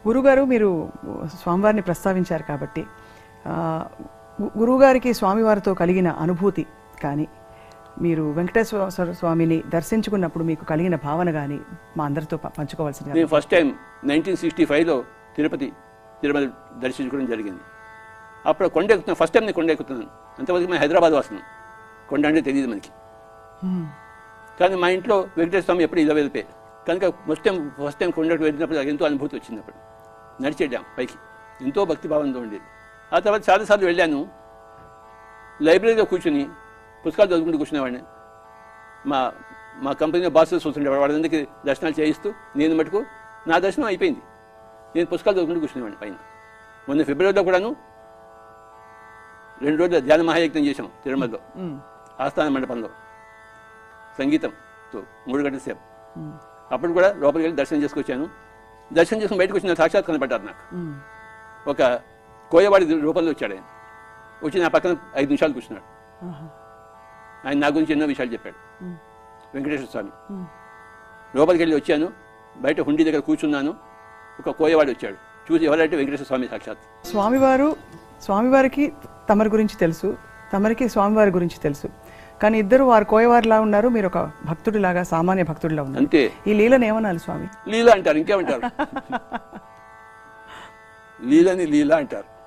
గురుగారు మీరు స్వామివారిని ప్రస్తావించారు కాబట్టి గురువుగారికి స్వామివారితో కలిగిన అనుభూతి కానీ మీరు వెంకటేశ్వర స్వామిని దర్శించుకున్నప్పుడు మీకు కలిగిన భావన కానీ మా అందరితో పంచుకోవాల్సింది. నేను ఫస్ట్ టైం 1965లో తిరుమల దర్శించుకోవడం జరిగింది. అప్పుడు కొండ ఎక్కుతున్నాను, ఫస్ట్ టైం నేను కొండ ఎక్కుతున్నాను. అంతవరకు మేము హైదరాబాద్ వస్తున్నాం, కొండ అంటే తెలియదు మనకి. కానీ మా ఇంట్లో వెంకటేశ్వర స్వామి ఎప్పుడు ఇలా వెళ్ళిపోయారు కనుక ఫస్ట్ టైం కొండకు వెళ్ళినప్పుడు ఎంతో అనుభూతి వచ్చింది. అప్పుడు నడిచేద్దాం పైకి, ఎంతో భక్తిభావంతో ఉండేది. ఆ తర్వాత చాలాసార్లు వెళ్ళాను. లైబ్రరీలో కూర్చుని పుస్తకాలు చదువుకుంటూ కూర్చునేవాడిని. మా కంపెనీలో బాసెస్ చూస్తుండేవాడు, వాళ్ళందరికీ దర్శనాలు చేయిస్తూ నేను మటుకు నా దర్శనం అయిపోయింది. నేను పుస్తకాలు చదువుకుంటూ కూర్చునేవాడిని పైన. మొన్న ఫిబ్రవరిలో కూడాను 2 రోజుల ధ్యాన మహాయజ్ఞం చేశాం తిరుమలలో, ఆస్థాన మండపంలో సంగీతంతో 3 గంటల సేపు. అప్పుడు కూడా లోపలికి వెళ్ళి దర్శనం చేసుకొచ్చాను. దర్శనం చేసుకుని బయటకు వచ్చిన సాక్షాత్ కనపడ్డారు నాకు. ఒక కోయవాడి రూపంలో వచ్చాడు ఆయన. వచ్చి నా పక్కన 5 నిమిషాలు కూర్చున్నాడు. ఆయన నా గురించి ఎన్నో విషయాలు చెప్పాడు. వెంకటేశ్వర స్వామి. లోపలికి వెళ్ళి వచ్చాను, బయట హుండీ దగ్గర కూర్చున్నాను. ఒక కోయవాడు వచ్చాడు, చూసి ఎవరంటే వెంకటేశ్వర స్వామి సాక్షాత్. స్వామివారికి తమరి గురించి తెలుసు, తమరికి స్వామివారి గురించి తెలుసు, కానీ ఇద్దరు వారు కోయవారిలా ఉన్నారు, మీరు ఒక భక్తుడిలాగా సామాన్య భక్తుడిలా ఉన్నారు. అంతే. ఈ లీలను ఏమనాలి స్వామి? లీల అంటారు, ఇంకేమంటారు? లీలని లీల అంటారు.